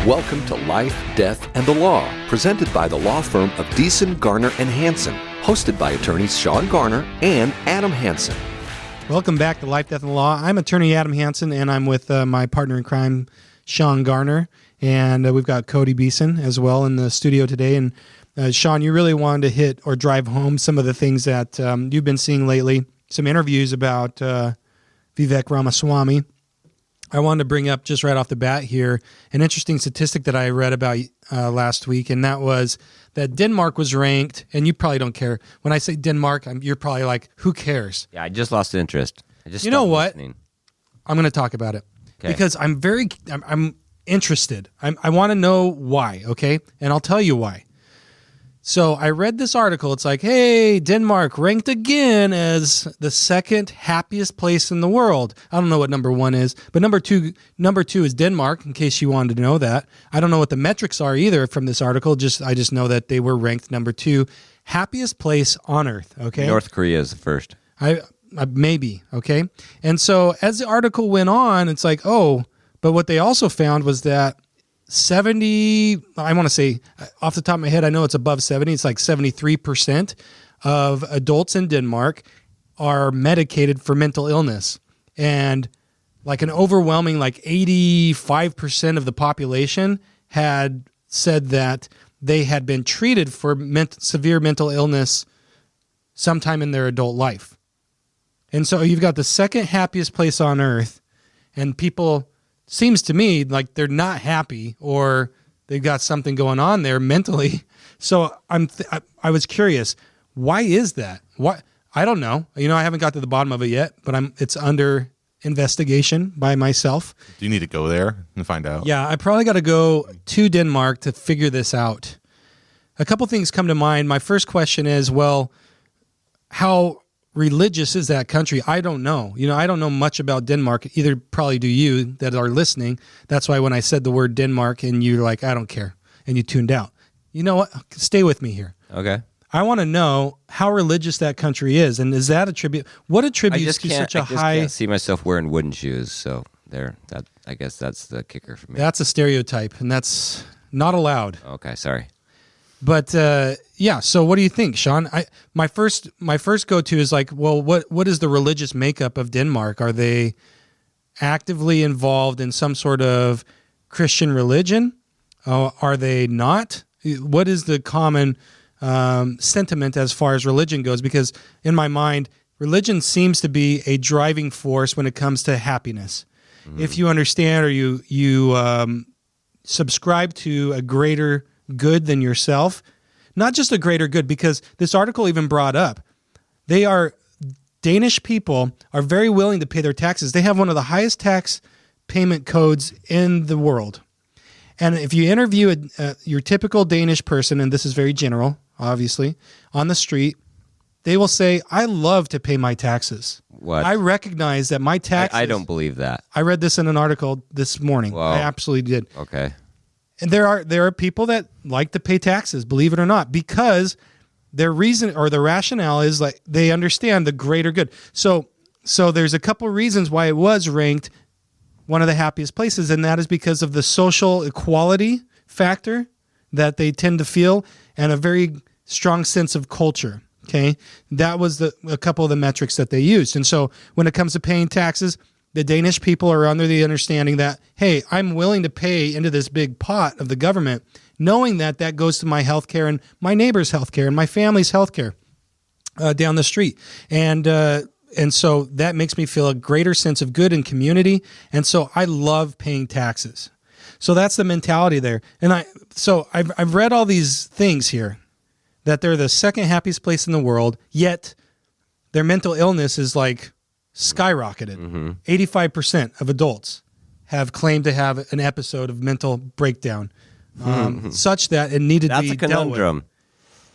Welcome to Life, Death, and the Law, presented by the law firm of Beeson, Garner, and Hansen, hosted by attorneys Shawn Garner and Adam Hansen. Welcome back to Life, Death, and the Law. I'm attorney Adam Hansen, and I'm with my partner in crime, Shawn Garner, and we've got Cody Beeson as well in the studio today. And Shawn, you really wanted to hit or drive home some of the things that you've been seeing lately, some interviews about Vivek Ramaswamy. I wanted to bring up just right off the bat here an interesting statistic that I read about last week, and that was that Denmark was ranked, and you probably don't care. When I say Denmark, you're probably like, who cares? Yeah, I just lost interest. You know what? I'm going to talk about it because I'm interested. I want to know why, okay? And I'll tell you why. So I read this article. It's like, hey, Denmark ranked again as the second happiest place in the world. I don't know what number one is, but number two is Denmark, in case you wanted to know that. I don't know what the metrics are either from this article. I just know that they were ranked number 2, happiest place on earth, okay? North Korea is the first. Maybe, okay? And so as the article went on, it's like, oh, but what they also found was that 70, I want to say off the top of my head, I know it's above 70. It's like 73% of adults in Denmark are medicated for mental illness. And like an overwhelming, like 85% of the population had said that they had been treated for severe mental illness sometime in their adult life. And so you've got the second happiest place on earth, and people, seems to me like they're not happy or they've got something going on there mentally. So I was curious, why is that? Why? I don't know. I haven't got to the bottom of it yet, but it's under investigation by myself. Do you need to go there and find out? Yeah, I probably got to go to Denmark to figure this out. A couple things come to mind. My first question is, well, how religious is that country? I don't know. I don't know much about Denmark. Either probably do you that are listening. That's why when I said the word Denmark and you're like, I don't care, and you tuned out. You know what? Stay with me here. Okay. I want to know how religious that country is, and is that what attributes to such a high? I can't see myself wearing wooden shoes, so there. I guess that's the kicker for me. That's a stereotype, and that's not allowed. Okay, sorry. But yeah, so what do you think, Shawn? My first go-to is like, well, what is the religious makeup of Denmark? Are they actively involved in some sort of Christian religion? Are they not? What is the common sentiment as far as religion goes? Because in my mind, religion seems to be a driving force when it comes to happiness. Mm-hmm. If you understand or you subscribe to a greater good than yourself, not just a greater good, because this article even brought up, Danish people are very willing to pay their taxes. They have one of the highest tax payment codes in the world. And if you interview your typical Danish person, and this is very general, obviously, on the street, they will say, I love to pay my taxes. What? I recognize that my taxes... I don't believe that. I read this in an article this morning. Whoa. I absolutely did. Okay. And there are people that like to pay taxes, believe it or not, because their reason or the rationale is like they understand the greater good. So there's a couple of reasons why it was ranked one of the happiest places, and that is because of the social equality factor that they tend to feel and a very strong sense of culture. Okay, that was a couple of the metrics that they used. And so when it comes to paying taxes, the Danish people are under the understanding that, hey, I'm willing to pay into this big pot of the government, knowing that goes to my healthcare and my neighbor's healthcare and my family's healthcare down the street. And so that makes me feel a greater sense of good and community. And so I love paying taxes. So that's the mentality there. And I've read all these things here that they're the second happiest place in the world, yet their mental illness is like skyrocketed. Mm-hmm. 85% of adults have claimed to have an episode of mental breakdown, such that it needed to be dealt with. That's a conundrum.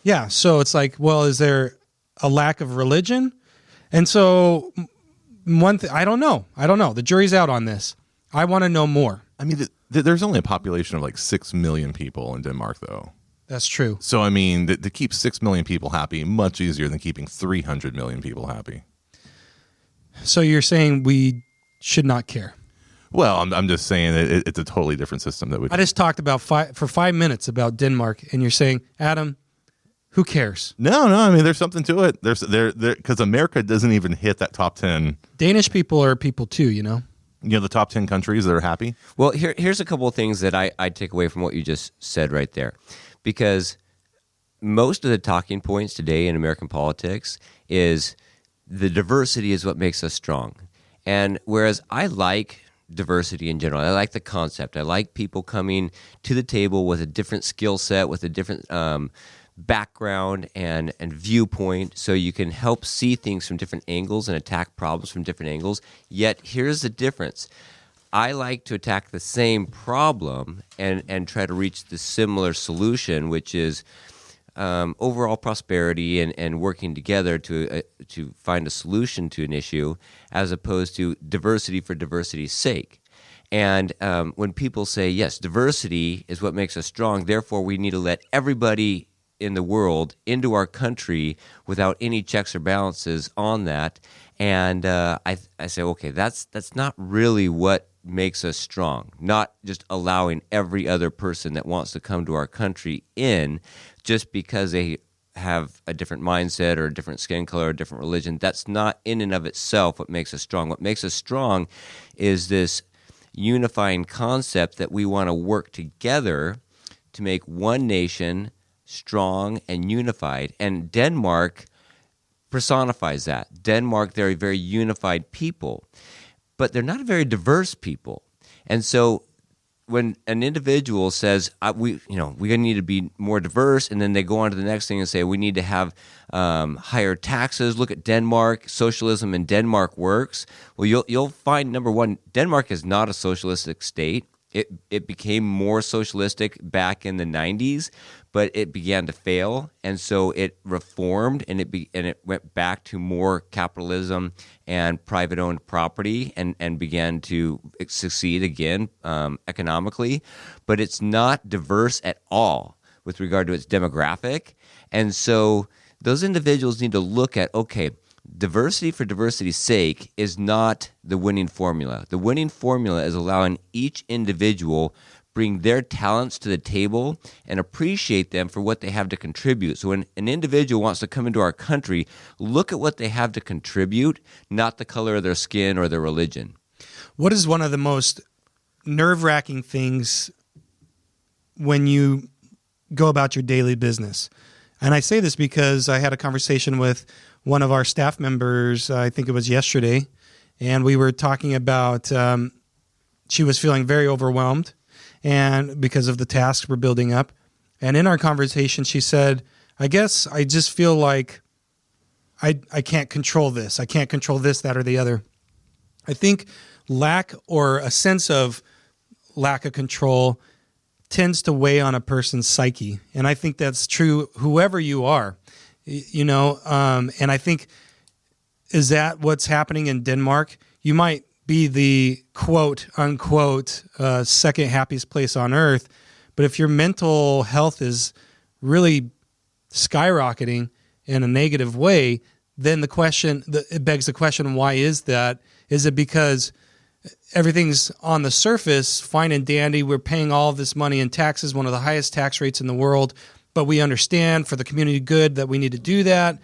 Yeah, so it's like, well, is there a lack of religion? And so one thing, I don't know. The jury's out on this. I want to know more. I mean, there's only a population of like 6 million people in Denmark, though. That's true. So, I mean, to keep 6 million people happy, much easier than keeping 300 million people happy. So you're saying we should not care? Well, I'm just saying it's a totally different system that would. I just talked about for 5 minutes about Denmark, and you're saying, Adam, who cares? No. I mean, there's something to it. There's because America doesn't even hit that top 10. Danish people are people too, you know. The top 10 countries that are happy. Well, here's a couple of things that I take away from what you just said right there, because most of the talking points today in American politics is the diversity is what makes us strong. And whereas I like diversity in general, I like the concept. I like people coming to the table with a different skill set, with a different background and viewpoint, so you can help see things from different angles and attack problems from different angles. Yet here's the difference. I like to attack the same problem and try to reach the similar solution, which is overall prosperity and working together to find a solution to an issue, as opposed to diversity for diversity's sake. And when people say, yes, diversity is what makes us strong, therefore we need to let everybody in the world into our country without any checks or balances on that, and I say, okay, that's not really what makes us strong. Not just allowing every other person that wants to come to our country in just because they have a different mindset or a different skin color or a different religion. That's not in and of itself what makes us strong. What makes us strong is this unifying concept that we want to work together to make one nation strong and unified. And Denmark personifies that. Denmark, they're a very unified people, but they're not a very diverse people. And so when an individual says, we need to be more diverse, and then they go on to the next thing and say, we need to have higher taxes. Look at Denmark. Socialism in Denmark works. Well, you'll find, number one, Denmark is not a socialistic state. It became more socialistic back in the 90s, but it began to fail, and so it reformed, and it went back to more capitalism and private-owned property, and began to succeed again economically. But it's not diverse at all with regard to its demographic, and so those individuals need to look at, okay, diversity for diversity's sake is not the winning formula. The winning formula is allowing each individual bring their talents to the table and appreciate them for what they have to contribute. So when an individual wants to come into our country, look at what they have to contribute, not the color of their skin or their religion. What is one of the most nerve-wracking things when you go about your daily business? And I say this because I had a conversation with one of our staff members, I think it was yesterday, and we were talking about she was feeling very overwhelmed and because of the tasks we're building up. And in our conversation, she said, I guess I just feel like I can't control this. I can't control this, that, or the other. I think lack or a sense of lack of control tends to weigh on a person's psyche. And I think that's true whoever you are, and I think, is that what's happening in Denmark? You might be the quote unquote second happiest place on earth, but if your mental health is really skyrocketing in a negative way, then it begs the question, why is that? Is it because everything's on the surface fine and dandy, we're paying all this money in taxes, one of the highest tax rates in the world, but we understand for the community good that we need to do that?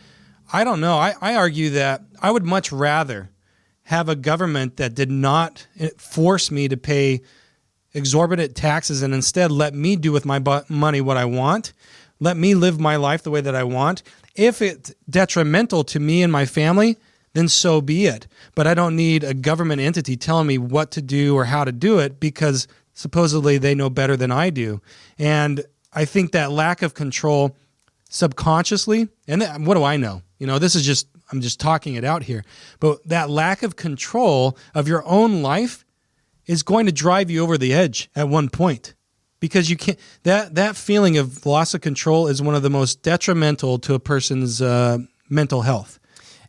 I don't know. I argue that I would much rather have a government that did not force me to pay exorbitant taxes and instead let me do with my money what I want, let me live my life the way that I want. If it's detrimental to me and my family, then so be it. But I don't need a government entity telling me what to do or how to do it because supposedly they know better than I do. And I think that lack of control subconsciously, and what do I know? This is just, I'm just talking it out here. But that lack of control of your own life is going to drive you over the edge at one point. Because you can't, that feeling of loss of control is one of the most detrimental to a person's mental health.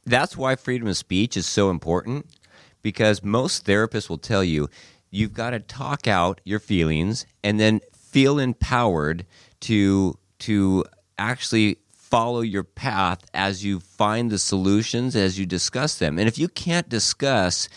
That's why freedom of speech is so important, because most therapists will tell you you've got to talk out your feelings and then feel empowered to actually follow your path as you find the solutions, as you discuss them. And if you can't discuss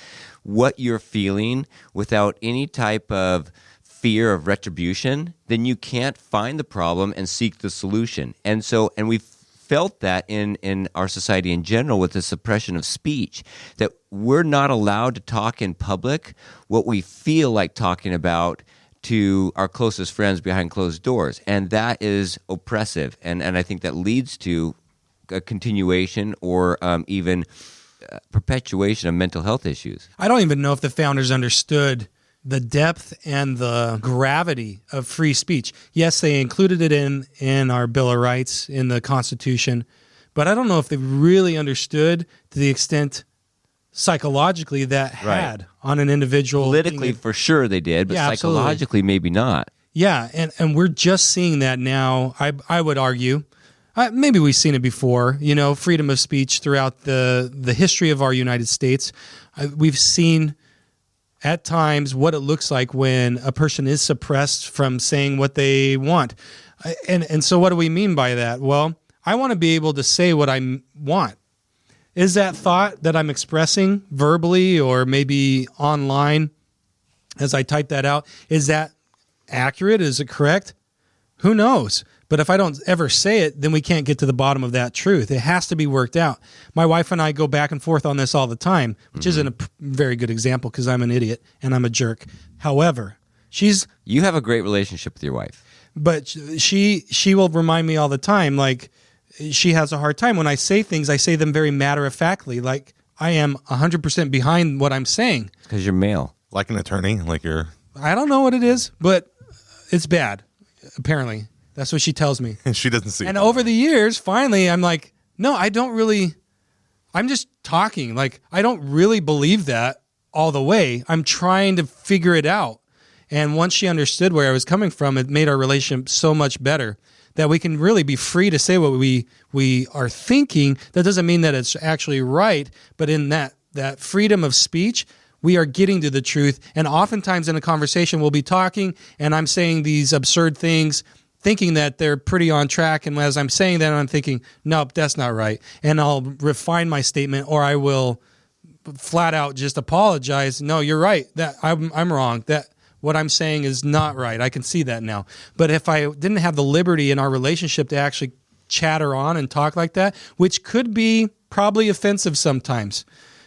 what you're feeling without any type of fear of retribution, then you can't find the problem and seek the solution. And we've felt that in our society in general with the suppression of speech, that we're not allowed to talk in public what we feel like talking about to our closest friends behind closed doors. And that is oppressive. And I think that leads to a continuation or even perpetuation of mental health issues. I don't even know if the founders understood the depth and the gravity of free speech. Yes, they included it in our Bill of Rights, in the Constitution, but I don't know if they really understood to the extent psychologically that had on an individual. Politically, for sure they did, but psychologically, maybe not. Yeah, and we're just seeing that now, I would argue. Maybe we've seen it before, freedom of speech throughout the history of our United States. We've seen at times what it looks like when a person is suppressed from saying what they want. And so what do we mean by that? Well, I want to be able to say what I want. Is that thought that I'm expressing verbally or maybe online as I type that out, is that accurate? Is it correct? Who knows? But if I don't ever say it, then we can't get to the bottom of that truth. It has to be worked out. My wife and I go back and forth on this all the time, which isn't a very good example because I'm an idiot and I'm a jerk. However, you have a great relationship with your wife. But she will remind me all the time, like she has a hard time. When I say things, I say them very matter-of-factly, like I am 100% behind what I'm saying. Because you're male. Like an attorney, like you're... I don't know what it is, but it's bad, apparently. That's what she tells me. And she doesn't see it. And over the years, finally, I'm like, no, I don't really, I'm just talking. Like, I don't really believe that all the way. I'm trying to figure it out. And once she understood where I was coming from, it made our relationship so much better that we can really be free to say what we are thinking. That doesn't mean that it's actually right, but in that freedom of speech, we are getting to the truth. And oftentimes in a conversation, we'll be talking and I'm saying these absurd things, thinking that they're pretty on track. And as I'm saying that, I'm thinking, nope, that's not right. And I'll refine my statement, or I will flat out just apologize. No, you're right. That I'm wrong. That what I'm saying is not right. I can see that now. But if I didn't have the liberty in our relationship to actually chatter on and talk like that, which could be probably offensive sometimes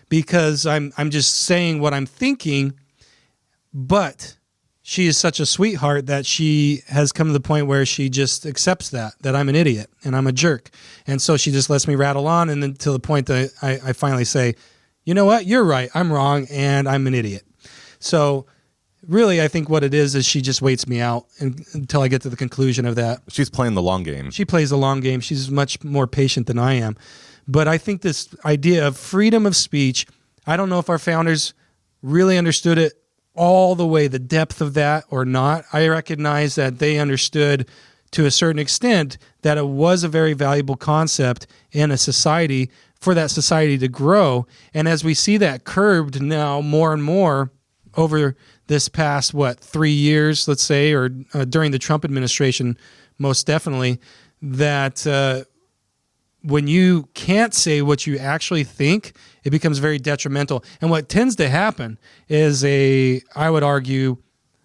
because I'm just saying what I'm thinking, but she is such a sweetheart that she has come to the point where she just accepts that I'm an idiot and I'm a jerk. And so she just lets me rattle on, and then to the point that I finally say, you know what, you're right, I'm wrong, and I'm an idiot. So really, I think what it is she just waits me out until I get to the conclusion of that. She's playing the long game. She plays the long game. She's much more patient than I am. But I think this idea of freedom of speech, I don't know if our founders really understood it all the way, the depth of that or not. I recognize that they understood to a certain extent that it was a very valuable concept in a society for that society to grow. And as we see that curbed now more and more over this past, 3 years, let's say, or during the Trump administration, most definitely, that when you can't say what you actually think, it becomes very detrimental. And what tends to happen is I would argue,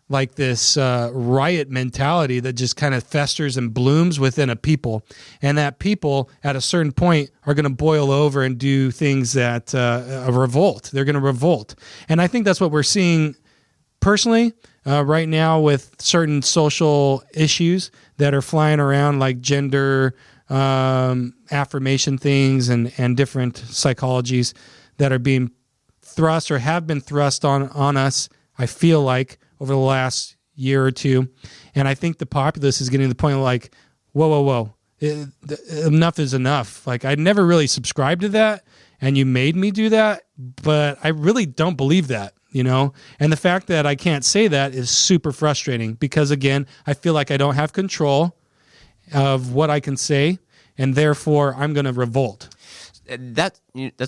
like this riot mentality that just kind of festers and blooms within a people. And that people at a certain point are going to boil over and do things that a revolt. They're going to revolt. And I think that's what we're seeing personally right now with certain social issues that are flying around, like gender affirmation things and different psychologies that are being thrust or have been thrust on us, I feel like, over the last year or two. And I think the populace is getting to the point of like, whoa. Enough is enough. Like, I'd never really subscribed to that, and you made me do that, but I really don't believe that, And the fact that I can't say that is super frustrating because, again, I feel like I don't have control of what I can say, and therefore I'm going to revolt. That's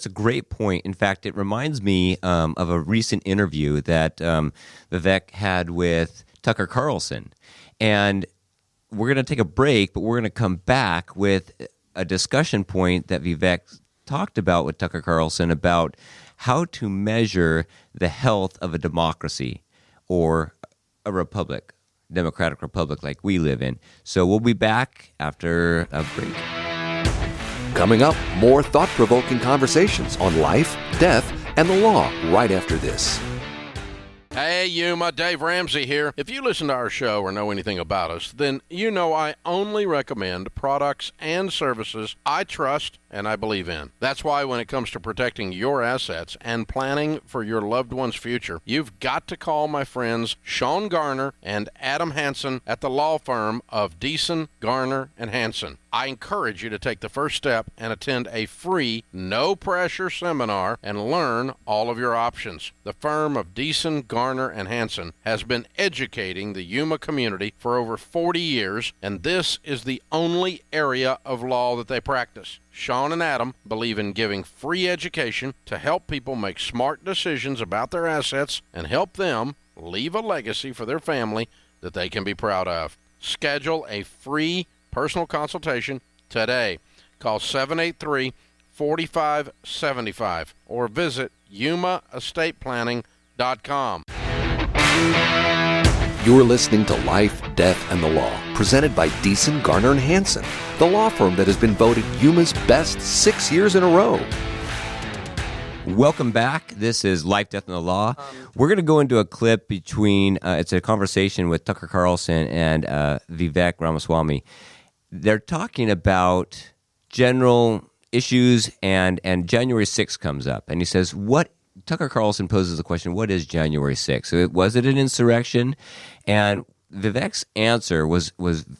a great point. In fact, it reminds me of a recent interview that Vivek had with Tucker Carlson. And we're going to take a break, but we're going to come back with a discussion point that Vivek talked about with Tucker Carlson about how to measure the health of a democracy or a republic, democratic republic like we live in. So we'll be back after a break. Coming up, more thought-provoking conversations on life, death, and the law right after this. Hey, Yuma, Dave Ramsey here. If you listen to our show or know anything about us, then you know I only recommend products and services I trust and I believe in. That's why when it comes to protecting your assets and planning for your loved one's future, you've got to call my friends Shawn Garner and Adam Hansen at the law firm of Beeson, Garner, and Hansen. I encourage you to take the first step and attend a free, no-pressure seminar and learn all of your options. The firm of Beeson, Garner, and Hansen has been educating the Yuma community for over 40 years, and this is the only area of law that they practice. Shawn and Adam believe in giving free education to help people make smart decisions about their assets and help them leave a legacy for their family that they can be proud of. Schedule a free personal consultation today. Call 783-4575 or visit yumaestateplanning.com. You're listening to Life, Death, and the Law, presented by Beeson, Garner, and Hansen, the law firm that has been voted Yuma's best 6 years in a row. Welcome back. This is Life, Death, and the Law. We're going to go into a clip between, it's a conversation with Tucker Carlson and Vivek Ramaswamy. They're talking about general issues, and January 6th comes up. And he says, Tucker Carlson poses the question, what is January 6th? So was it an insurrection? And Vivek's answer was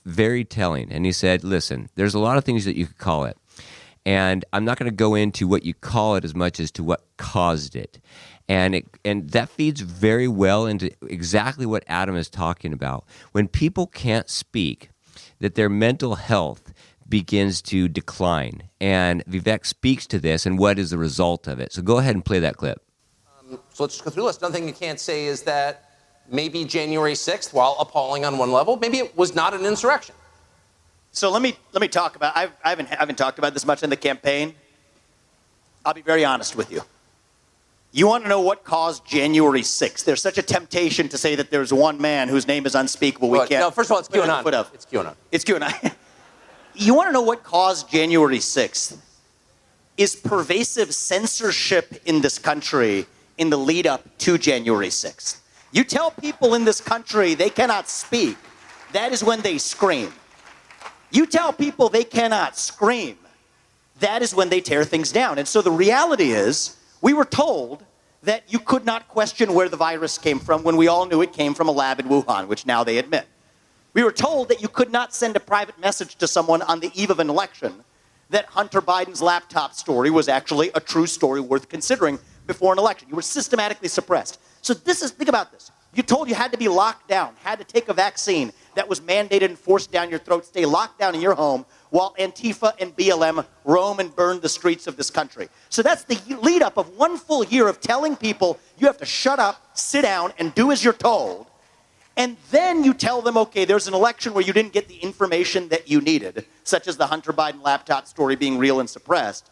very telling. And he said, listen, there's a lot of things that you could call it. And I'm not going to go into what you call it as much as to what caused it. And that feeds very well into exactly what Adam is talking about. When people can't speak, that their mental health begins to decline. And Vivek speaks to this and what is the result of it. So go ahead and play that clip. So let's just go through the list. Another thing you can't say is that maybe January 6th, while appalling on one level, maybe it was not an insurrection. So let me talk about. I haven't talked about this much in the campaign. I'll be very honest with you. You want to know what caused January 6th? There's such a temptation to say that there's one man whose name is unspeakable. We can't. No, first of all, it's QAnon. It's QAnon. It's QAnon. You want to know what caused January 6th? Is pervasive censorship in this country in the lead up to January 6th. You tell people in this country they cannot speak, that is when they scream. You tell people they cannot scream, that is when they tear things down. And so the reality is, we were told that you could not question where the virus came from when we all knew it came from a lab in Wuhan, which now they admit. We were told that you could not send a private message to someone on the eve of an election, that Hunter Biden's laptop story was actually a true story worth considering before an election. You were systematically suppressed. So think about this. You told you had to be locked down, had to take a vaccine that was mandated and forced down your throat, stay locked down in your home while Antifa and BLM roam and burn the streets of this country. So that's the lead up of one full year of telling people you have to shut up, sit down, and do as you're told. And then you tell them, okay, there's an election where you didn't get the information that you needed, such as the Hunter Biden laptop story being real and suppressed.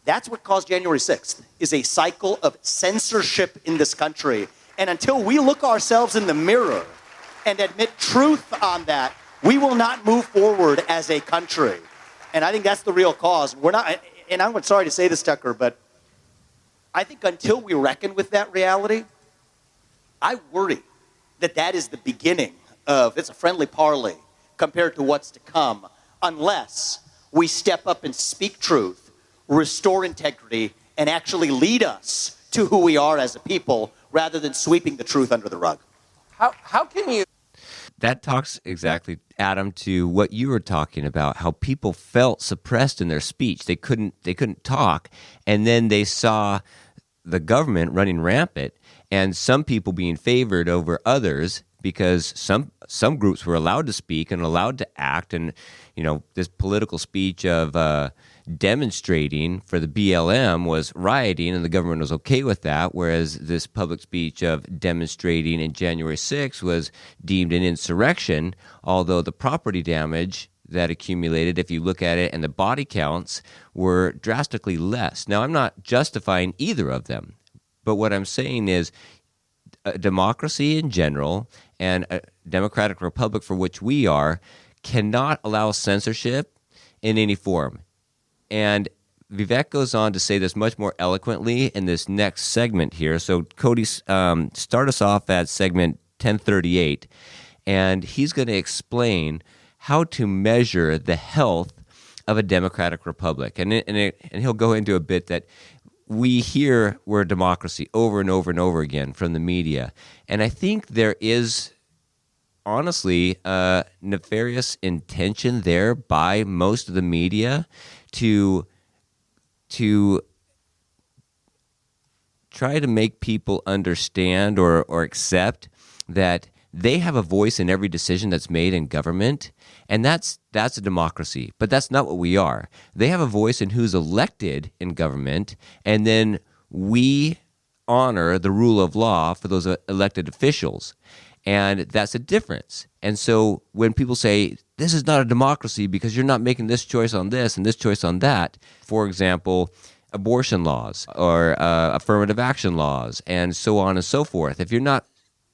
That's what caused January 6th, is a cycle of censorship in this country. And until we look ourselves in the mirror and admit truth on that, we will not move forward as a country. And I think that's the real cause. We're not, and I'm sorry to say this, Tucker, but I think until we reckon with that reality, I worry that that is the beginning of, it's a friendly parley compared to what's to come, unless we step up and speak truth, restore integrity, and actually lead us to who we are as a people, rather than sweeping the truth under the rug. How can you... That talks exactly, Adam, to what you were talking about, how people felt suppressed in their speech. They couldn't talk, and then they saw the government running rampant, and some people being favored over others because some groups were allowed to speak and allowed to act, and this political speech of demonstrating for the BLM was rioting, and the government was okay with that, whereas this public speech of demonstrating in January 6th was deemed an insurrection, although the property damage that accumulated, if you look at it, and the body counts were drastically less. Now, I'm not justifying either of them, but what I'm saying is a democracy in general and a democratic republic for which we are cannot allow censorship in any form. And Vivek goes on to say this much more eloquently in this next segment here. So Cody, start us off at segment 1038, and he's going to explain how to measure the health of a democratic republic. And he'll go into a bit that we hear we're a democracy over and over and over again from the media. And I think there is, honestly, a nefarious intention there by most of the media to try to make people understand or accept that they have a voice in every decision that's made in government, and that's a democracy. But that's not what we are. They have a voice in who's elected in government, and then we honor the rule of law for those elected officials. And that's a difference. And so when people say, this is not a democracy because you're not making this choice on this and this choice on that, for example, abortion laws or affirmative action laws and so on and so forth, if you're not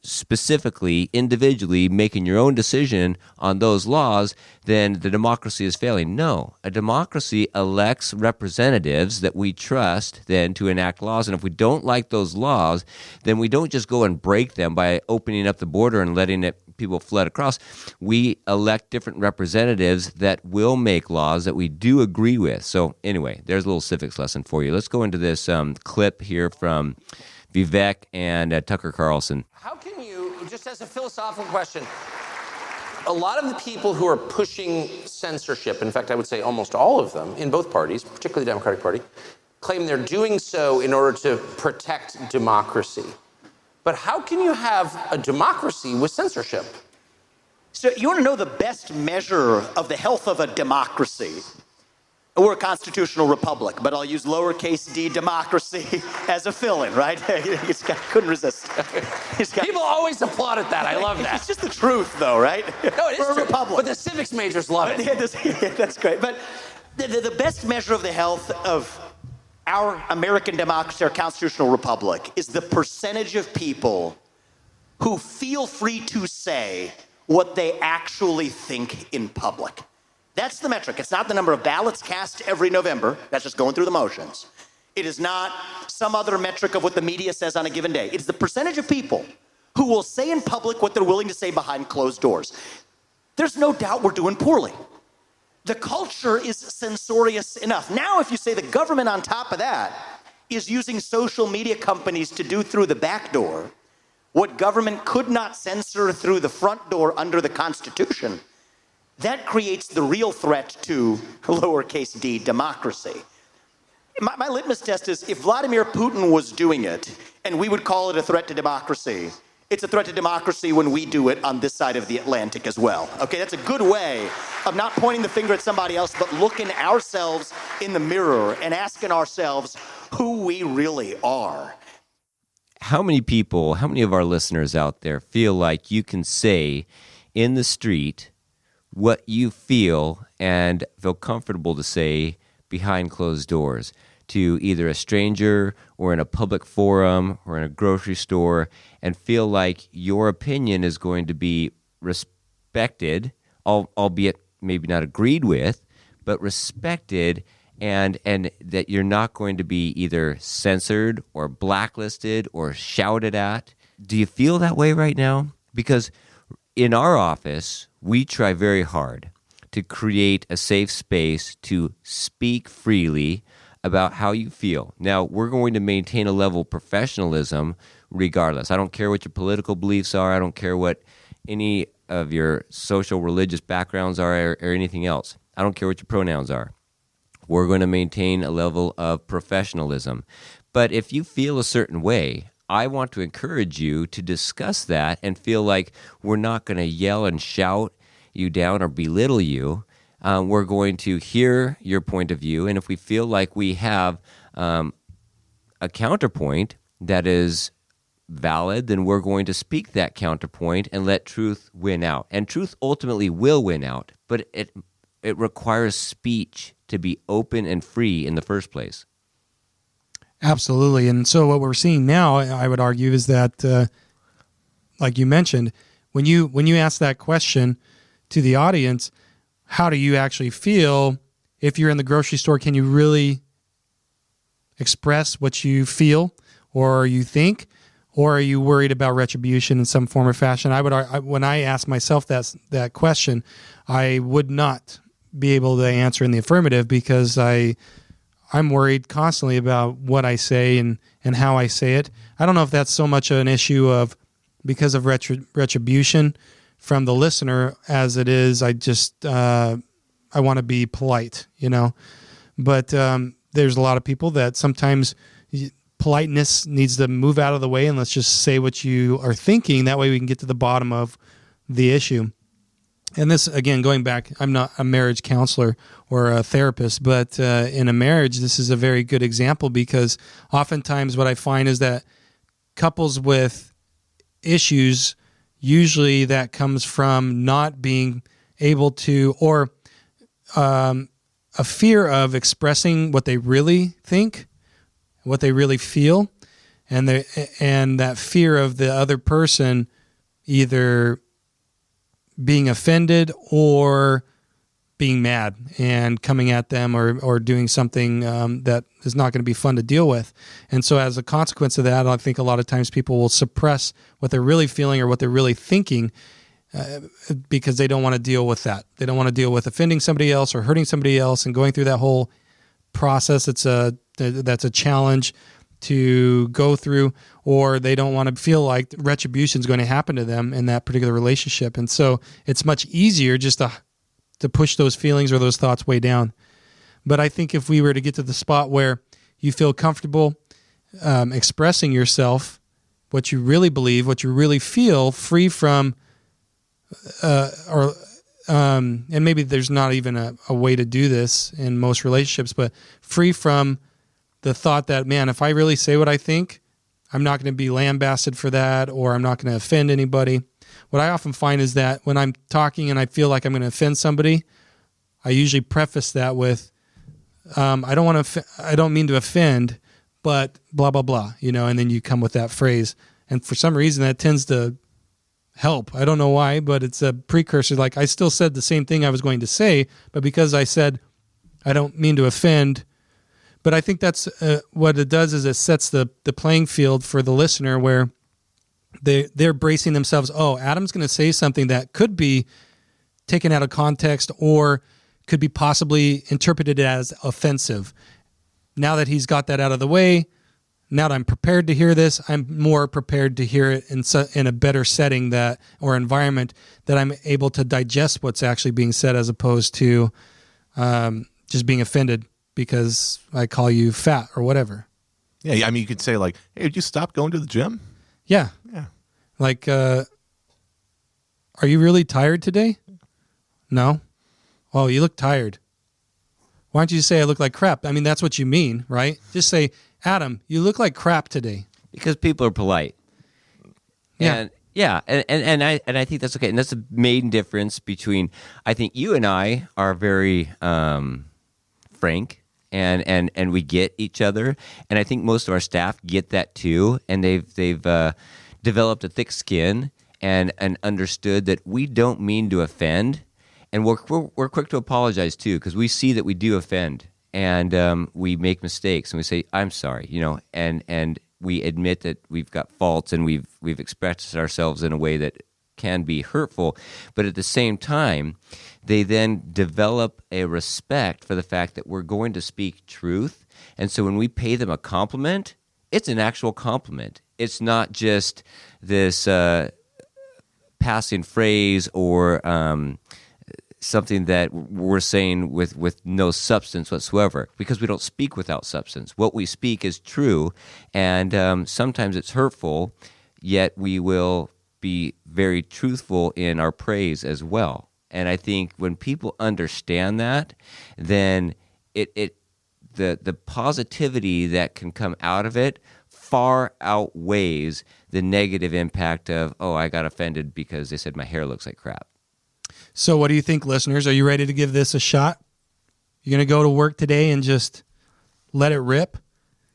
specifically, individually making your own decision on those laws, then the democracy is failing. No, a democracy elects representatives that we trust then to enact laws. And if we don't like those laws, then we don't just go and break them by opening up the border and letting people flood across. We elect different representatives that will make laws that we do agree with. So anyway, there's a little civics lesson for you. Let's go into this clip here from Vivek and Tucker Carlson. How can you, just as a philosophical question, a lot of the people who are pushing censorship, in fact, I would say almost all of them in both parties, particularly the Democratic Party, claim they're doing so in order to protect democracy. But how can you have a democracy with censorship? So you want to know the best measure of the health of a democracy? We're a constitutional republic, but I'll use lowercase d democracy as a fill-in, right? Couldn't resist. People always applaud at that. I love that. It's just the truth, though, right? No, it is We're true. a republic. But the civics majors love it. Yeah, that's great. But the best measure of the health of our American democracy, our constitutional republic, is the percentage of people who feel free to say what they actually think in public. That's the metric. It's not the number of ballots cast every November. That's just going through the motions. It is not some other metric of what the media says on a given day. It's the percentage of people who will say in public what they're willing to say behind closed doors. There's no doubt we're doing poorly. The culture is censorious enough. Now, if you say the government on top of that is using social media companies to do through the back door what government could not censor through the front door under the Constitution, that creates the real threat to lowercase d democracy. My litmus test is if Vladimir Putin was doing it and we would call it a threat to democracy, it's a threat to democracy when we do it on this side of the Atlantic as well. Okay, that's a good way of not pointing the finger at somebody else, but looking ourselves in the mirror and asking ourselves who we really are. How many people, how many of our listeners out there feel like you can say in the street what you feel and feel comfortable to say behind closed doors to either a stranger or in a public forum or in a grocery store and feel like your opinion is going to be respected, albeit maybe not agreed with, but respected, and that you're not going to be either censored or blacklisted or shouted at? Do you feel that way right now? Because in our office, we try very hard to create a safe space to speak freely about how you feel. Now, we're going to maintain a level of professionalism regardless. I don't care what your political beliefs are. I don't care what any of your social, religious backgrounds are or anything else. I don't care what your pronouns are. We're going to maintain a level of professionalism. But if you feel a certain way, I want to encourage you to discuss that and feel like we're not going to yell and shout you down or belittle you. We're going to hear your point of view, and if we feel like we have a counterpoint that is valid, then we're going to speak that counterpoint and let truth win out. And truth ultimately will win out, but it it requires speech to be open and free in the first place. Absolutely. And so what we're seeing now, I would argue, is that, like you mentioned, when you ask that question to the audience, how do you actually feel? If you're in the grocery store, can you really express what you feel or you think? Or are you worried about retribution in some form or fashion? When I ask myself that question, I would not be able to answer in the affirmative, because I'm worried constantly about what I say and how I say it. I don't know if that's so much an issue of because of retribution from the listener as it is I want to be polite, But there's a lot of people that sometimes politeness needs to move out of the way and let's just say what you are thinking. That way we can get to the bottom of the issue. And this, again, going back, I'm not a marriage counselor or a therapist, but in a marriage, this is a very good example, because oftentimes what I find is that couples with issues, usually that comes from not being able to, or a fear of expressing what they really think, what they really feel, and that fear of the other person either being offended or being mad and coming at them or doing something that is not going to be fun to deal with. And so as a consequence of that, I think a lot of times people will suppress what they're really feeling or what they're really thinking because they don't want to deal with that. They don't want to deal with offending somebody else or hurting somebody else and going through that whole process. That's a challenge to go through, or they don't want to feel like retribution is going to happen to them in that particular relationship. And so it's much easier just to push those feelings or those thoughts way down. But I think if we were to get to the spot where you feel comfortable expressing yourself, what you really believe, what you really feel, free from, and maybe there's not even a way to do this in most relationships, but free from the thought that, man, if I really say what I think, I'm not going to be lambasted for that, or I'm not going to offend anybody. What I often find is that when I'm talking and I feel like I'm going to offend somebody, I usually preface that with, I don't mean to offend, but blah, blah, blah, and then you come with that phrase. And for some reason that tends to help. I don't know why, but it's a precursor. Like, I still said the same thing I was going to say, but because I said, I don't mean to offend. But I think that's what it does is it sets the playing field for the listener, where they're bracing themselves. Oh, Adam's going to say something that could be taken out of context or could be possibly interpreted as offensive. Now that he's got that out of the way, now that I'm prepared to hear this, I'm more prepared to hear it in a better setting or environment that I'm able to digest what's actually being said, as opposed to just being offended because I call you fat or whatever. Yeah, I mean, you could say like, hey, did you stop going to the gym? Yeah. Yeah. Like, are you really tired today? No. Oh, you look tired. Why don't you say I look like crap? I mean, that's what you mean, right? Just say, Adam, you look like crap today. Because people are polite. Yeah. And I think that's okay. And that's the main difference between, I think you and I are very frank and we get each other. And I think most of our staff get that too. And they've developed a thick skin and understood that we don't mean to offend. And we're quick to apologize too, because we see that we do offend. And we make mistakes, and we say, "I'm sorry," and we admit that we've got faults, and we've expressed ourselves in a way that can be hurtful. But at the same time, they then develop a respect for the fact that we're going to speak truth. And so when we pay them a compliment, it's an actual compliment. It's not just this passing phrase or something that we're saying with no substance whatsoever, because we don't speak without substance. What we speak is true, and sometimes it's hurtful, yet we will be very truthful in our praise as well. And I think when people understand that, then the positivity that can come out of it far outweighs the negative impact of, oh, I got offended because they said my hair looks like crap. So what do you think, listeners? Are you ready to give this a shot? You're going to go to work today and just let it rip?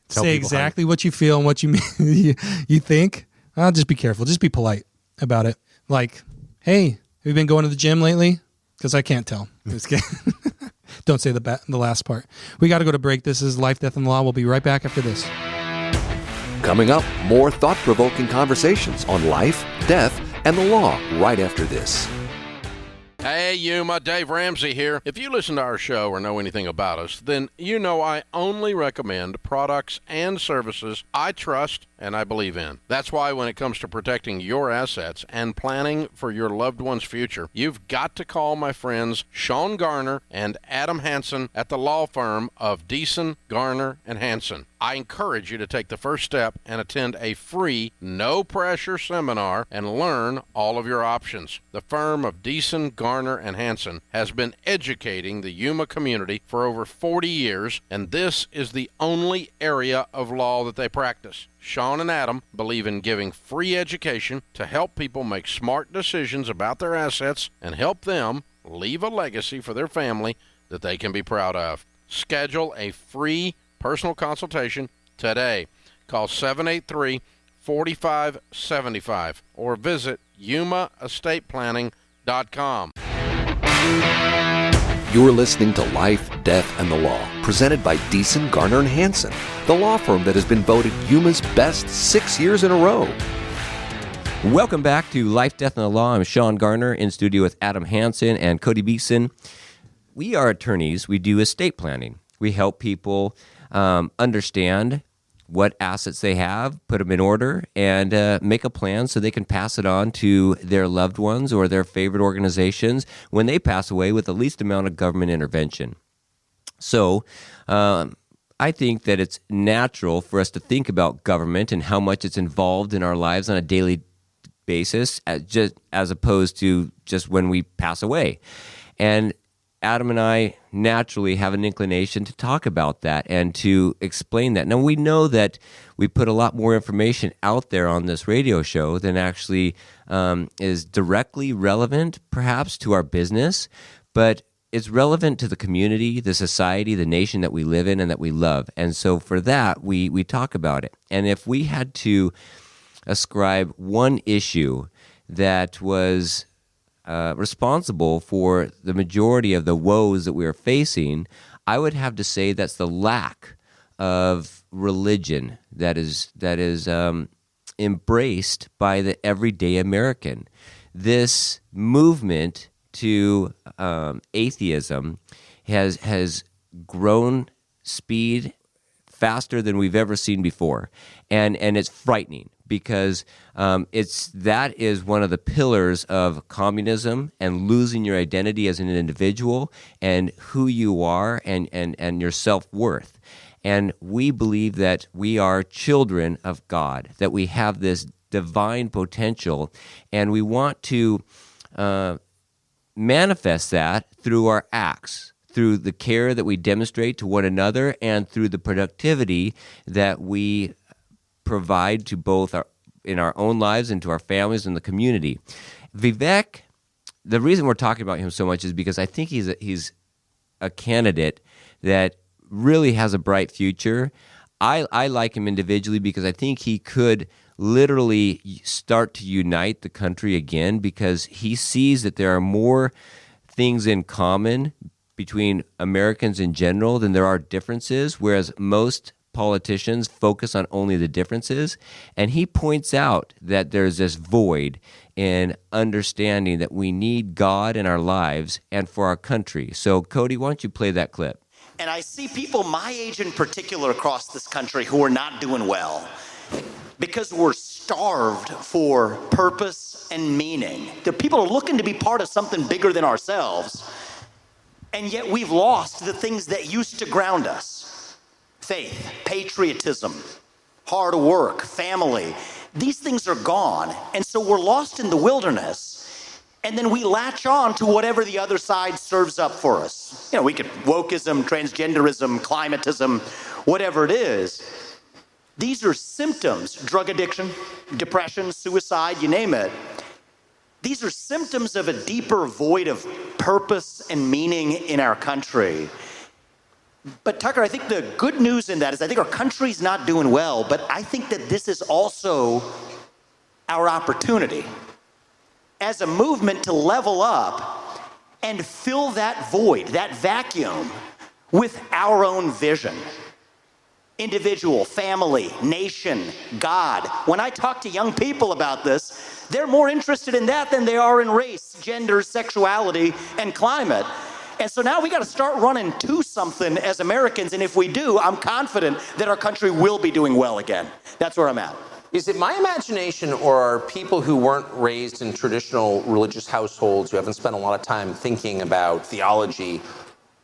Tell Say people exactly what you feel and what you you think? Just be careful. Just be polite about it. Like, hey, have you been going to the gym lately? Because I can't tell. Just kidding. Don't say the last part. We got to go to break. This is Life, Death, and the Law. We'll be right back after this. Coming up, more thought-provoking conversations on life, death, and the law right after this. Hey, Yuma, Dave Ramsey here. If you listen to our show or know anything about us, then you know I only recommend products and services I trust and I believe in. That's why when it comes to protecting your assets and planning for your loved one's future, you've got to call my friends Shawn Garner and Adam Hansen at the law firm of Beeson, Garner, and Hansen. I encourage you to take the first step and attend a free, no-pressure seminar and learn all of your options. The firm of Beeson, Garner, and Hansen has been educating the Yuma community for over 40 years, and this is the only area of law that they practice. Shawn and Adam believe in giving free education to help people make smart decisions about their assets and help them leave a legacy for their family that they can be proud of. Schedule a free personal consultation today. Call 783-4575 or visit yumaestateplanning.com. You're listening to Life, Death, and the Law, presented by Beeson, Garner, and Hansen, the law firm that has been voted Yuma's best 6 years in a row. Welcome back to Life, Death, and the Law. I'm Shawn Garner in studio with Adam Hansen and Cody Beeson. We are attorneys. We do estate planning. We help people understand what assets they have, put them in order, and make a plan so they can pass it on to their loved ones or their favorite organizations when they pass away with the least amount of government intervention. So I think that it's natural for us to think about government and how much it's involved in our lives on a daily basis, as opposed to just when we pass away. And Adam and I naturally have an inclination to talk about that and to explain that. Now, we know that we put a lot more information out there on this radio show than actually is directly relevant, perhaps, to our business, but it's relevant to the community, the society, the nation that we live in and that we love. And so for that, we talk about it. And if we had to ascribe one issue that was responsible for the majority of the woes that we are facing, I would have to say that's the lack of religion that is embraced by the everyday American. This movement to atheism has grown speed faster than we've ever seen before, and it's frightening because that is one of the pillars of communism and losing your identity as an individual and who you are and your self-worth. And we believe that we are children of God, that we have this divine potential, and we want to manifest that through our acts, through the care that we demonstrate to one another, and through the productivity that we provide to both in our own lives and to our families and the community. Vivek, the reason we're talking about him so much is because I think he's a candidate that really has a bright future. I like him individually because I think he could literally start to unite the country again, because he sees that there are more things in common between Americans in general than there are differences, whereas most politicians focus on only the differences. And he points out that there's this void in understanding that we need God in our lives and for our country. So, Cody, why don't you play that clip? And I see people my age in particular across this country who are not doing well because we're starved for purpose and meaning. The people are looking to be part of something bigger than ourselves, and yet we've lost the things that used to ground us. Faith, patriotism, hard work, family. These things are gone, and so we're lost in the wilderness, and then we latch on to whatever the other side serves up for us. You know, we could wokeism, transgenderism, climatism, whatever it is. These are symptoms, drug addiction, depression, suicide, you name it. These are symptoms of a deeper void of purpose and meaning in our country. But Tucker, I think the good news in that is I think our country's not doing well, but I think that this is also our opportunity as a movement to level up and fill that void, that vacuum, with our own vision. Individual, family, nation, God. When I talk to young people about this, they're more interested in that than they are in race, gender, sexuality, and climate. And so now we got to start running to something as Americans, and if we do, I'm confident that our country will be doing well again. That's where I'm at. Is it my imagination, or are people who weren't raised in traditional religious households, who haven't spent a lot of time thinking about theology,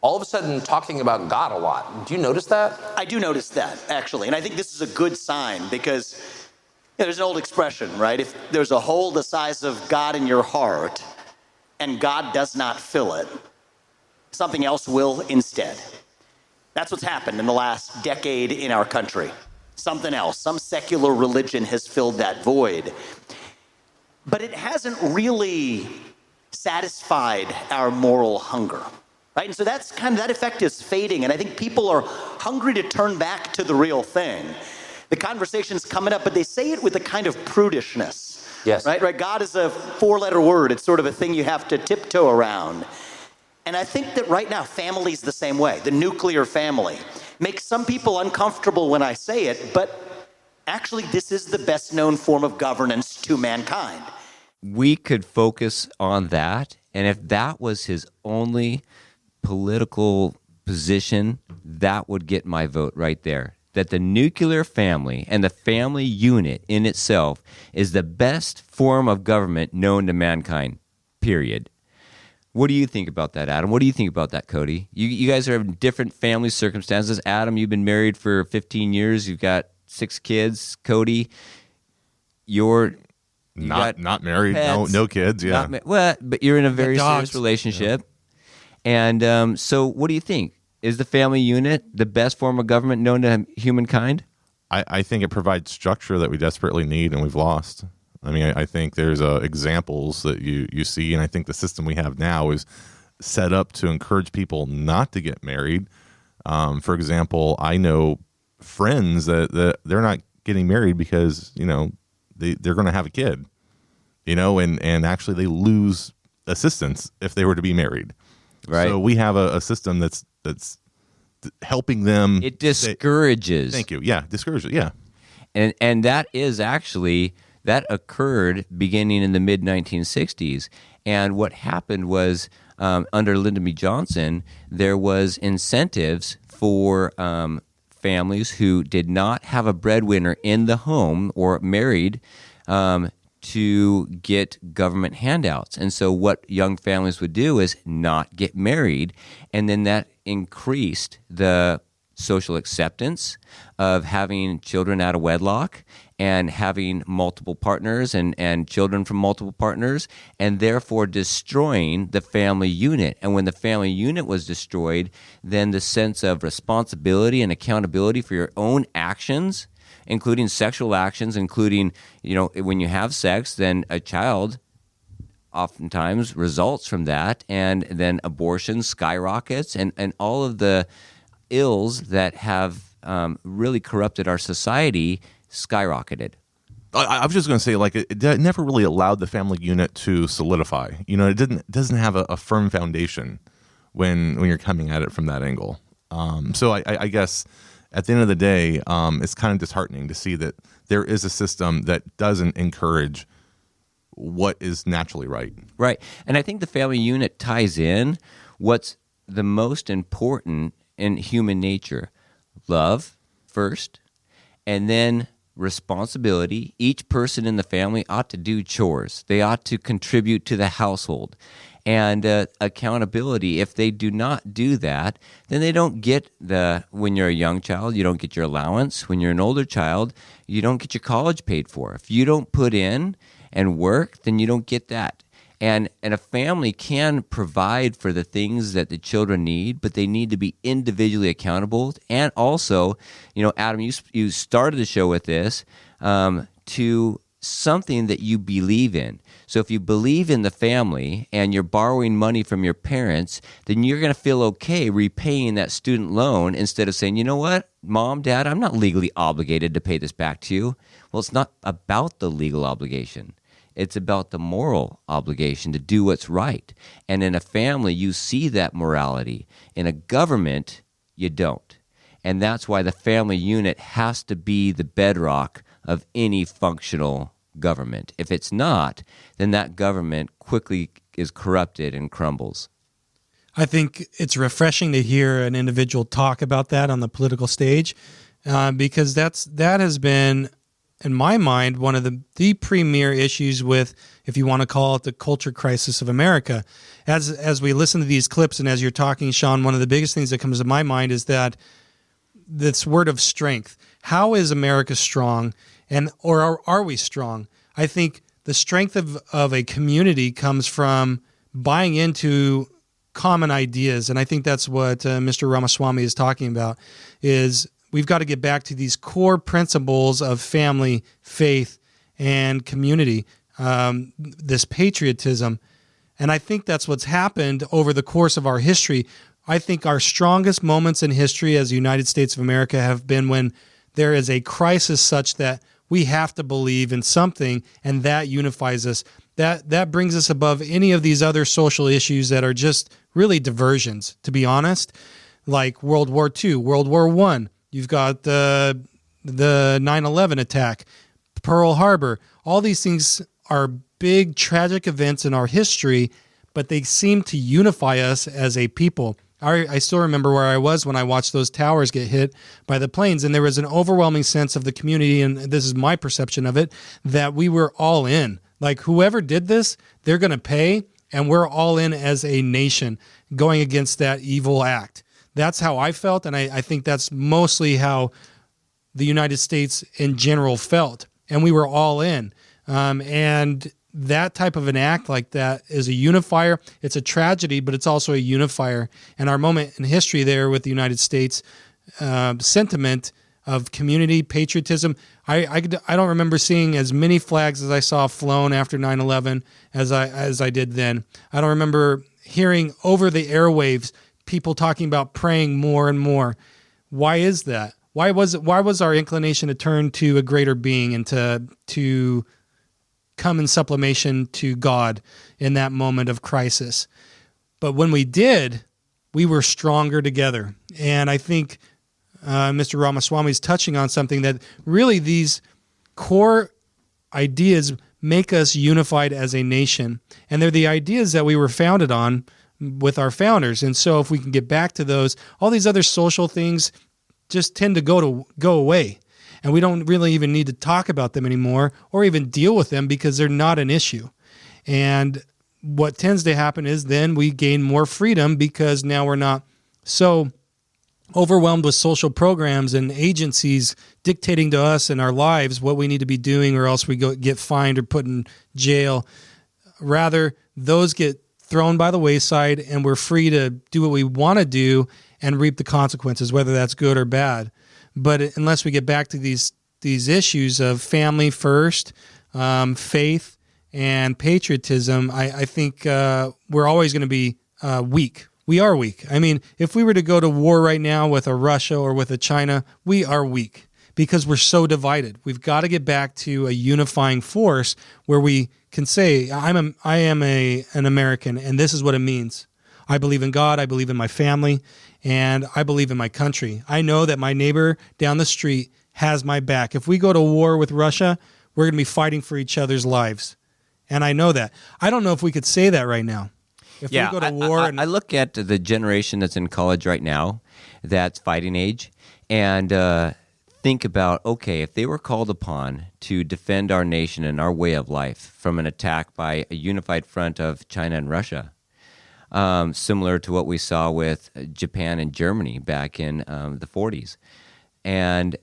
all of a sudden talking about God a lot? Do you notice that? I do notice that, actually. And I think this is a good sign because there's an old expression, right? If there's a hole the size of God in your heart and God does not fill it, something else will instead. That's what's happened in the last decade in our country. Something else, some secular religion has filled that void. But it hasn't really satisfied our moral hunger, right? And so that's kind of, that effect is fading. And I think people are hungry to turn back to the real thing. The conversation's coming up, but they say it with a kind of prudishness. Yes. Right? God is a 4-letter word. It's sort of a thing you have to tiptoe around. And I think that right now, family's the same way. The nuclear family makes some people uncomfortable when I say it, but actually this is the best known form of governance to mankind. We could focus on that, and if that was his only political position, that would get my vote right there. That the nuclear family and the family unit in itself is the best form of government known to mankind, period. What do you think about that, Adam? What do you think about that, Cody? You guys are in different family circumstances. Adam, you've been married for 15 years. You've got 6 kids. Cody, you're not married, no kids. Yeah, but you're in a very dogs. serious relationship. Yeah. And so, what do you think? Is the family unit the best form of government known to humankind? I think it provides structure that we desperately need and we've lost. I mean, I think there's examples that you see, and I think the system we have now is set up to encourage people not to get married. For example, I know friends that they're not getting married because, they're going to have a kid, and actually they lose assistance if they were to be married. Right. So we have a system that's helping them. It discourages. Thank you. Yeah, discourages. Yeah. And that is actually... That occurred beginning in the mid-1960s. And what happened was under Lyndon B. Johnson, there was incentives for families who did not have a breadwinner in the home or married to get government handouts. And so what young families would do is not get married, and then that increased the social acceptance of having children out of wedlock and having multiple partners and children from multiple partners, and therefore destroying the family unit. And when the family unit was destroyed, then the sense of responsibility and accountability for your own actions, including sexual actions, including, when you have sex, then a child oftentimes results from that, and then abortion skyrockets, and all of the ills that have really corrupted our society skyrocketed. I was just going to say, it never really allowed the family unit to solidify. It doesn't have a firm foundation when you're coming at it from that angle. So I guess at the end of the day, it's kind of disheartening to see that there is a system that doesn't encourage what is naturally right. Right. And I think the family unit ties in what's the most important in human nature. Love first, and then responsibility. Each person in the family ought to do chores. They ought to contribute to the household. And accountability. If they do not do that, then they don't get when you're a young child, you don't get your allowance. When you're an older child, you don't get your college paid for. If you don't put in and work, then you don't get that. And a family can provide for the things that the children need, but they need to be individually accountable. And also, Adam, you started the show with this, to something that you believe in. So if you believe in the family and you're borrowing money from your parents, then you're going to feel okay repaying that student loan instead of saying, you know what, Mom, Dad, I'm not legally obligated to pay this back to you. Well, it's not about the legal obligation. It's about the moral obligation to do what's right. And in a family, you see that morality. In a government, you don't. And that's why the family unit has to be the bedrock of any functional government. If it's not, then that government quickly is corrupted and crumbles. I think it's refreshing to hear an individual talk about that on the political stage, because that has been, in my mind, one of the premier issues with, if you want to call it, the culture crisis of America. As we listen to these clips and as you're talking, Shawn, one of the biggest things that comes to my mind is that this word of strength. How is America strong, or are we strong? I think the strength of a community comes from buying into common ideas, and I think that's what Mr. Ramaswamy is talking about, is we've got to get back to these core principles of family, faith, and community, this patriotism. And I think that's what's happened over the course of our history. I think our strongest moments in history as the United States of America have been when there is a crisis such that we have to believe in something, and that unifies us. That brings us above any of these other social issues that are just really diversions, to be honest, like World War II, World War I. You've got the 9/11 attack, Pearl Harbor. All these things are big, tragic events in our history, but they seem to unify us as a people. I still remember where I was when I watched those towers get hit by the planes, and there was an overwhelming sense of the community, and this is my perception of it, that we were all in. Like, whoever did this, they're going to pay, and we're all in as a nation going against that evil act. That's how I felt, and I think that's mostly how the United States in general felt, and we were all in. And that type of an act like that is a unifier. It's a tragedy, but it's also a unifier. And our moment in history there with the United States sentiment of community, patriotism, I don't remember seeing as many flags as I saw flown after 9/11 as I did then. I don't remember hearing over the airwaves people talking about praying more and more. Why is that? Why was our inclination to turn to a greater being and to come in sublimation to God in that moment of crisis? But when we did, we were stronger together. And I think Mr. Ramaswamy is touching on something that really these core ideas make us unified as a nation. And they're the ideas that we were founded on with our founders. And so if we can get back to those, all these other social things just tend to go away. And we don't really even need to talk about them anymore or even deal with them because they're not an issue. And what tends to happen is then we gain more freedom because now we're not so overwhelmed with social programs and agencies dictating to us in our lives what we need to be doing, or else we get fined or put in jail. Rather, those get thrown by the wayside and we're free to do what we want to do and reap the consequences, whether that's good or bad. But unless we get back to these issues of family first, faith, and patriotism, I think we're always going to be weak. We are weak. I mean, if we were to go to war right now with a Russia or with a China, we are weak because we're so divided. We've got to get back to a unifying force where we can say, I am an American, and this is what it means. I believe in God, I believe in my family, and I believe in my country. I know that my neighbor down the street has my back. If we go to war with Russia, we're going to be fighting for each other's lives. And I know that. I don't know if we could say that right now. If we go to war... I look at the generation that's in college right now, that's fighting age, and think about, okay, if they were called upon to defend our nation and our way of life from an attack by a unified front of China and Russia, similar to what we saw with Japan and Germany back in the 40s. And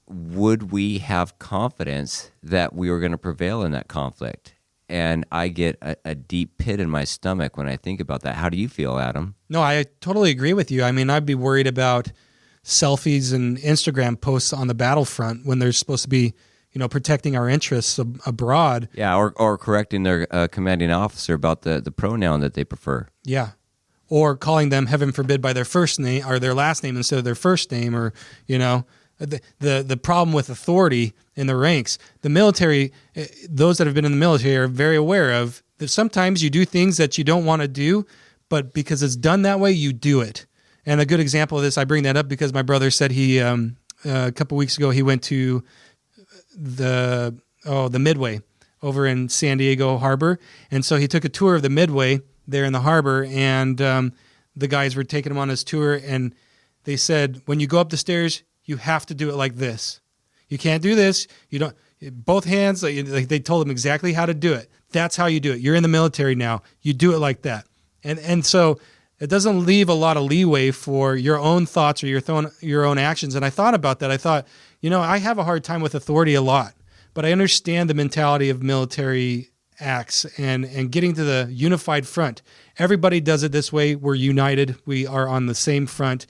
would we have confidence that we were going to prevail in that conflict? And I get a deep pit in my stomach when I think about that. How do you feel, Adam? No, I totally agree with you. I mean, I'd be worried about selfies and Instagram posts on the battlefront when there's supposed to be protecting our interests abroad. Yeah, or correcting their commanding officer about the pronoun that they prefer. Yeah. Or calling them, heaven forbid, by their first name or their last name instead of their first name, or, the problem with authority in the ranks. The military, those that have been in the military are very aware of that sometimes you do things that you don't want to do, but because it's done that way, you do it. And a good example of this, I bring that up because my brother said he, a couple weeks ago, he went to the Midway over in San Diego Harbor. And so he took a tour of the Midway there in the harbor, and the guys were taking him on his tour, and they said, when you go up the stairs, you have to do it like this. You can't do this. You don't, both hands, like they told him exactly how to do it. That's how you do it. You're in the military now. You do it like that. And so it doesn't leave a lot of leeway for your own thoughts or your own actions. And I thought about that. I thought, I have a hard time with authority a lot, but I understand the mentality of military acts and getting to the unified front. Everybody does it this way. We're united. We are on the same front.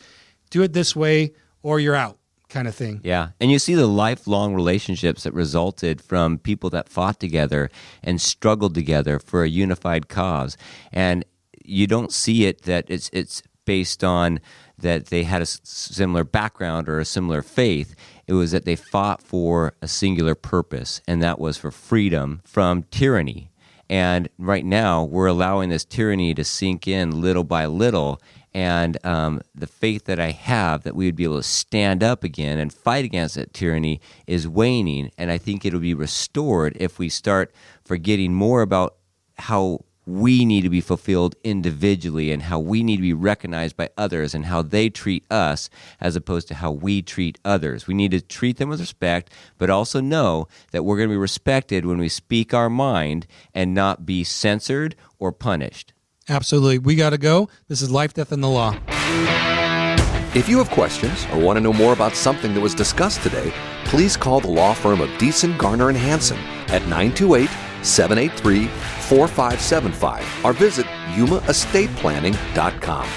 Do it this way or you're out, kind of thing. Yeah. And you see the lifelong relationships that resulted from people that fought together and struggled together for a unified cause. And you don't see it that it's based on that they had a similar background or a similar faith. It was that they fought for a singular purpose, and that was for freedom from tyranny. And right now, we're allowing this tyranny to sink in little by little, and the faith that I have that we would be able to stand up again and fight against that tyranny is waning, and I think it'll be restored if we start forgetting more about how we need to be fulfilled individually and how we need to be recognized by others and how they treat us as opposed to how we treat others. We need to treat them with respect, but also know that we're going to be respected when we speak our mind and not be censored or punished. Absolutely. We got to go. This is Life, Death, and the Law. If you have questions or want to know more about something that was discussed today, please call the law firm of Beeson, Garner, and Hansen at 928-783-4575 or visit yumaestateplanning.com.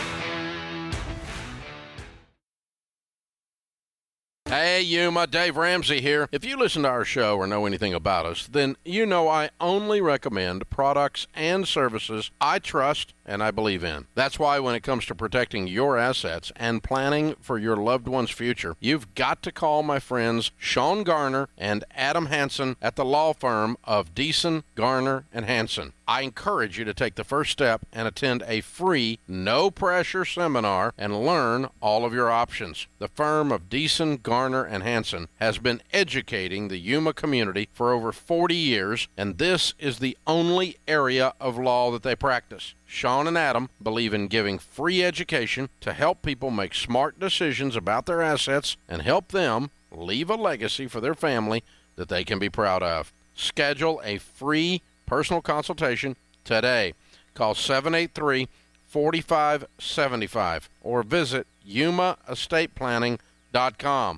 Hey, Yuma, Dave Ramsey here. If you listen to our show or know anything about us, then you know I only recommend products and services I trust and I believe in. That's why when it comes to protecting your assets and planning for your loved one's future, you've got to call my friends Shawn Garner and Adam Hansen at the law firm of Beeson, Garner, and Hansen. I encourage you to take the first step and attend a free, no-pressure seminar and learn all of your options. The firm of Beeson, Garner, and Hansen has been educating the Yuma community for over 40 years, and this is the only area of law that they practice. Shawn and Adam believe in giving free education to help people make smart decisions about their assets and help them leave a legacy for their family that they can be proud of. Schedule a free personal consultation today. Call 783-4575 or visit yumaestateplanning.com.